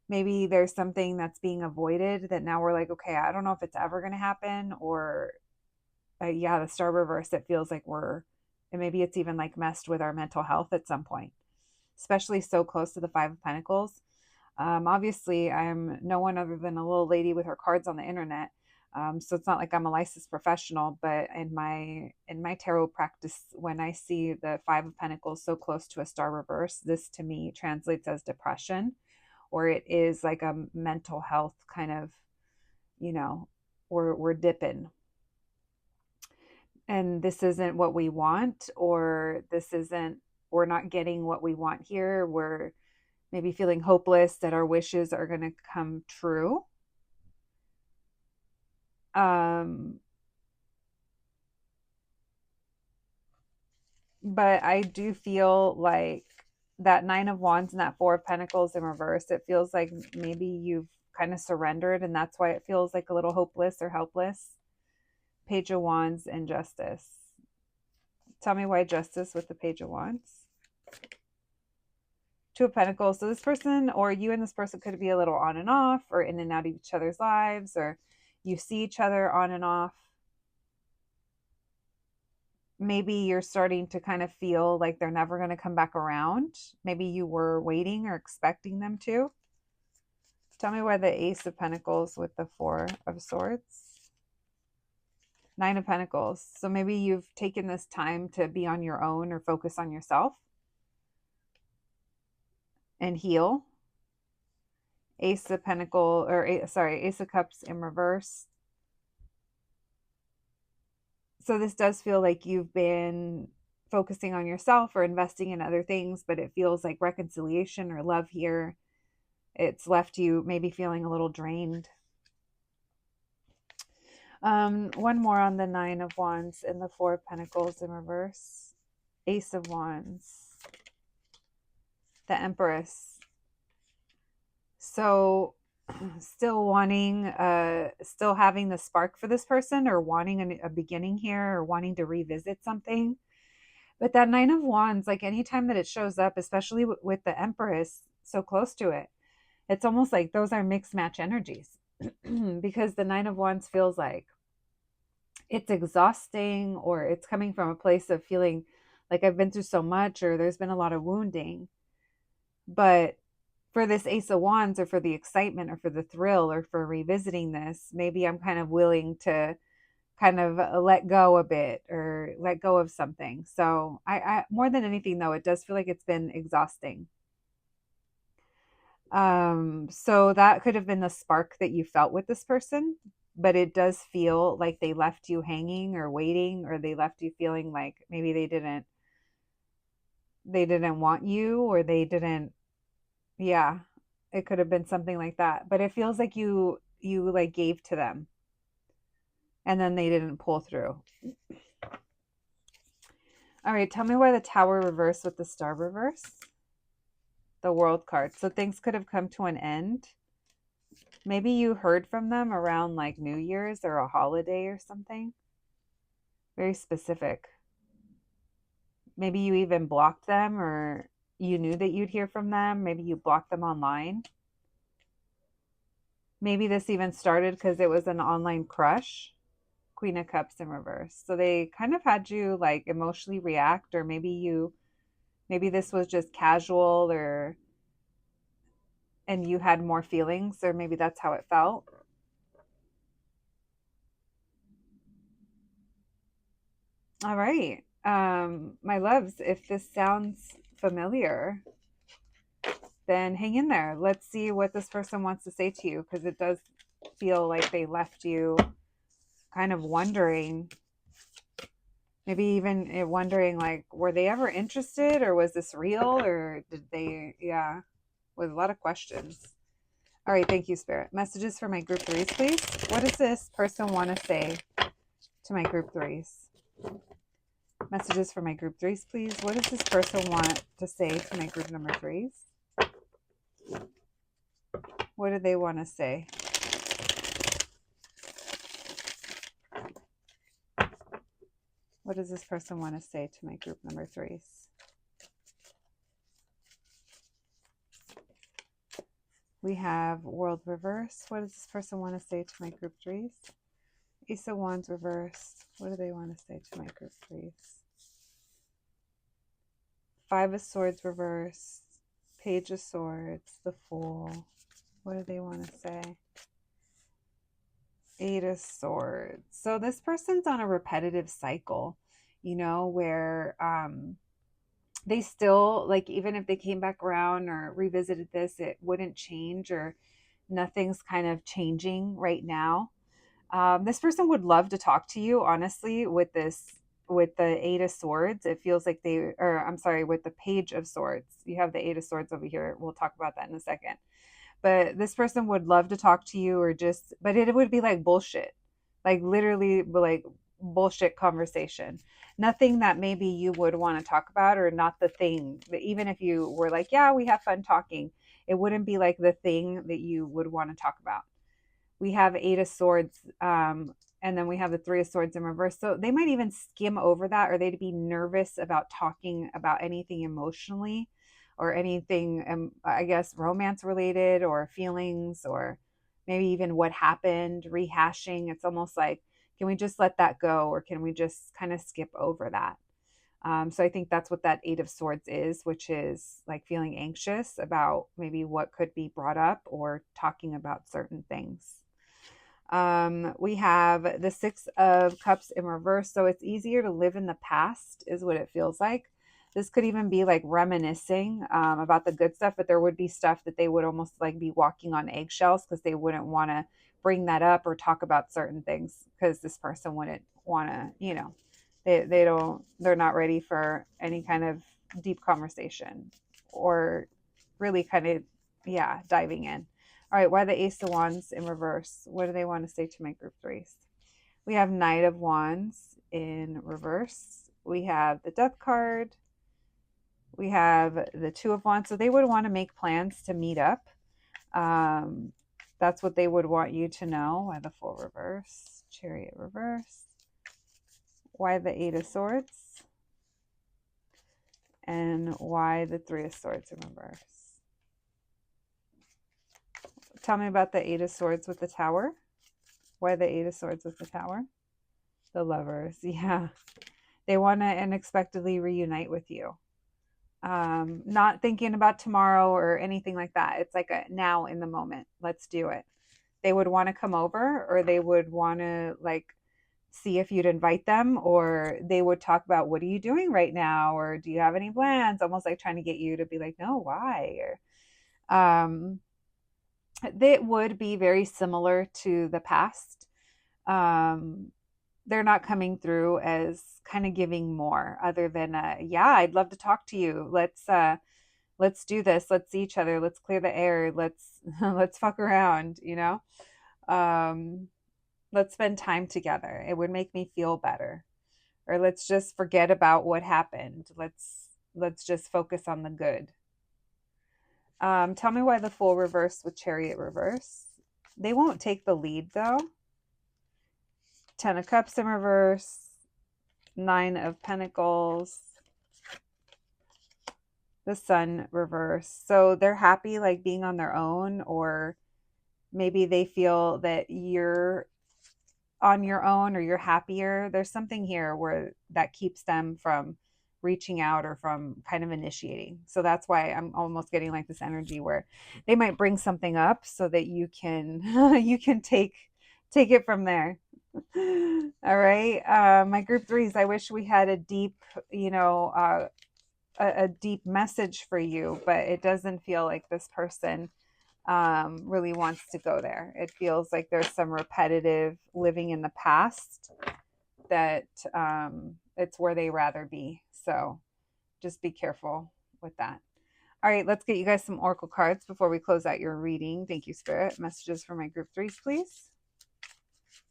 maybe there's something that's being avoided that now we're like, okay, I don't know if it's ever going to happen. Or the Star reverse, it feels like and maybe it's even like messed with our mental health at some point, especially so close to the 5 of Pentacles. Obviously, I'm no one other than a little lady with her cards on the internet. So it's not like I'm a licensed professional, but in my tarot practice, when I see the Five of Pentacles so close to a star reverse, this to me translates as depression, or it is like a mental health kind of, you know, we're dipping, and this isn't what we want, or this isn't, we're not getting what we want here. We're maybe feeling hopeless that our wishes are going to come true. But I do feel like that Nine of Wands and that Four of Pentacles in reverse, it feels like maybe you've kind of surrendered, and that's why it feels like a little hopeless or helpless. Page of Wands and Justice. Tell me why Justice with the Page of Wands. Two of Pentacles. So this person, or you and this person, could be a little on and off, or in and out of each other's lives, or you see each other on and off. Maybe you're starting to kind of feel like they're never going to come back around. Maybe you were waiting or expecting them to. Tell me why the Ace of Pentacles with the Four of Swords. Nine of Pentacles. So maybe you've taken this time to be on your own or focus on yourself and heal. Ace of Pentacles, or Ace of Cups in reverse. So this does feel like you've been focusing on yourself or investing in other things, but it feels like reconciliation or love here. It's left you maybe feeling a little drained. One more on the Nine of Wands and the Four of Pentacles in reverse. Ace of Wands. The Empress. So still wanting, still having the spark for this person, or wanting a beginning here, or wanting to revisit something. But that Nine of Wands, like anytime that it shows up, especially with the Empress so close to it, it's almost like those are mixed match energies. Because the Nine of Wands feels like it's exhausting, or it's coming from a place of feeling like I've been through so much, or there's been a lot of wounding. But for this Ace of Wands, or for the excitement, or for the thrill, or for revisiting this, maybe I'm kind of willing to kind of let go a bit, or let go of something. So I more than anything though, it does feel like it's been exhausting. So that could have been the spark that you felt with this person, but it does feel like they left you hanging or waiting, or they left you feeling like maybe they didn't want you, or they didn't, yeah, it could have been something like that. But it feels like you like gave to them, and then they didn't pull through. All right, tell me why the Tower reverse with the Star reverse. The World card. So things could have come to an end. Maybe you heard from them around like New Year's or a holiday or something. Very specific. Maybe you even blocked them, or you knew that you'd hear from them. Maybe you blocked them online. Maybe this even started because it was an online crush. Queen of Cups in reverse. So they kind of had you like emotionally react, or maybe this was just casual, or and you had more feelings, or maybe that's how it felt. All right. My loves, if this sounds familiar, then hang in there. Let's see what this person wants to say to you, because it does feel like they left you kind of wondering, maybe even wondering like, were they ever interested, or was this real, or did they, yeah, with a lot of questions. All right, thank you, Spirit. Messages for my group threes, please. What does this person want to say to my group threes? Messages for my group threes, please. What does this person want to say to my group number threes? What do they want to say? What does this person want to say to my group number threes? We have World reverse. What does this person want to say to my group threes? Ace of Wands reverse. What do they want to say to my group threes? Five of Swords reverse. Page of Swords. The Fool. What do they want to say? Eight Eight of Swords. So this person's on a repetitive cycle, where they still, like, even if they came back around or revisited this, it wouldn't change, or nothing's kind of changing right now. This person would love to talk to you, honestly, with the Eight of Swords. It feels like or I'm sorry, with the Page of Swords. You have the Eight of Swords over here. We'll talk about that in a second. But this person would love to talk to you, but it would be like bullshit, like literally like bullshit conversation. Nothing that maybe you would want to talk about, or not the thing that, even if you were like, yeah, we have fun talking, it wouldn't be like the thing that you would want to talk about. We have Eight of Swords, and then we have the Three of Swords in reverse. So they might even skim over that, or they'd be nervous about talking about anything emotionally, or anything, I guess, romance related, or feelings, or maybe even what happened, rehashing. It's almost like, can we just let that go, or can we just kind of skip over that? So I think that's what that Eight of Swords is, which is like feeling anxious about maybe what could be brought up, or talking about certain things. We have the Six of Cups in reverse. So it's easier to live in the past, is what it feels like. This could even be like reminiscing about the good stuff, but there would be stuff that they would almost like be walking on eggshells, because they wouldn't want to bring that up or talk about certain things, because this person wouldn't want to, they're not ready for any kind of deep conversation, or really kind of, diving in. All right, why the Ace of Wands in reverse? What do they want to say to my group threes? We have Knight of Wands in reverse. We have the Death card. We have the Two of Wands. So they would want to make plans to meet up. That's what they would want you to know. Why the Fool reverse? Chariot reverse. Why the Eight of Swords? And why the Three of Swords in reverse? Tell me about the Eight of Swords with the Tower. Why the Eight of Swords with the Tower? The Lovers. Yeah. They want to unexpectedly reunite with you. Not thinking about tomorrow or anything like that. It's like a now, in the moment. Let's do it. They would want to come over, or they would want to like see if you'd invite them, or they would talk about, what are you doing right now? Or do you have any plans? Almost like trying to get you to be like, no, why? Or, it would be very similar to the past. They're not coming through as kind of giving more, other than, yeah, I'd love to talk to you. Let's do this. Let's see each other. Let's clear the air. Let's fuck around, let's spend time together. It would make me feel better. Or let's just forget about what happened. Let's just focus on the good. Tell me why the Fool reverse with Chariot reverse. They won't take the lead, though. Ten of Cups in reverse. Nine of Pentacles. The Sun reverse. So they're happy like being on their own, or maybe they feel that you're on your own, or you're happier. There's something here where that keeps them from reaching out, or from kind of initiating. So that's why I'm almost getting like this energy where they might bring something up, so that you can you can take it from there. All right, my group threes, I wish we had a deep, a deep message for you, but it doesn't feel like this person really wants to go there. It feels like there's some repetitive living in the past, that it's where they rather be. So just be careful with that. All right, let's get you guys some oracle cards before we close out your reading. Thank you, Spirit. Messages for my group threes, please.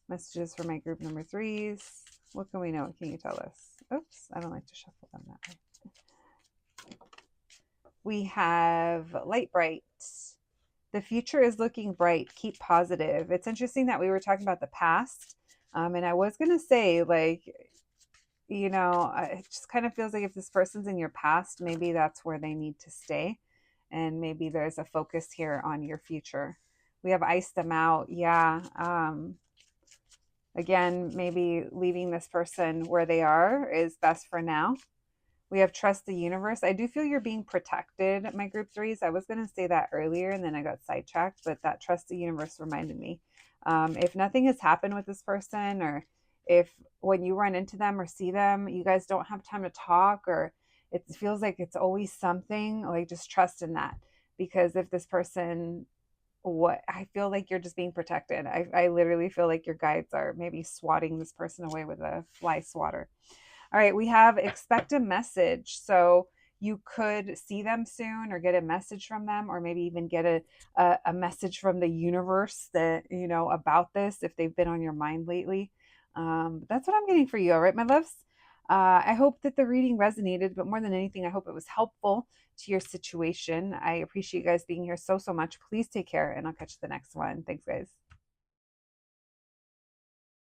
Messages for my group number threes. What can we know? What can you tell us? Oops, I don't like to shuffle them that way. We have Light Bright. The future is looking bright. Keep positive. It's interesting that we were talking about the past. And I was going to say, like, it just kind of feels like if this person's in your past, maybe that's where they need to stay. And maybe there's a focus here on your future. We have Ice Them Out. Yeah. Again, maybe leaving this person where they are is best for now. We have trust the universe. I do feel you're being protected, my group threes. I was going to say that earlier and then I got sidetracked, but that trust the universe reminded me. If nothing has happened with this person, or if when you run into them or see them, you guys don't have time to talk, or it feels like it's always something, like just trust in that. Because if this person, what I feel like you're just being protected. I literally feel like your guides are maybe swatting this person away with a fly swatter. All right, we have expect a message. So you could see them soon or get a message from them, or maybe even get a message from the universe that, you know, about this if they've been on your mind lately. That's what I'm getting for you. All right, my loves. I hope that the reading resonated, but more than anything, I hope it was helpful to your situation. I appreciate you guys being here so, so much. Please take care, and I'll catch you the next one. Thanks, guys.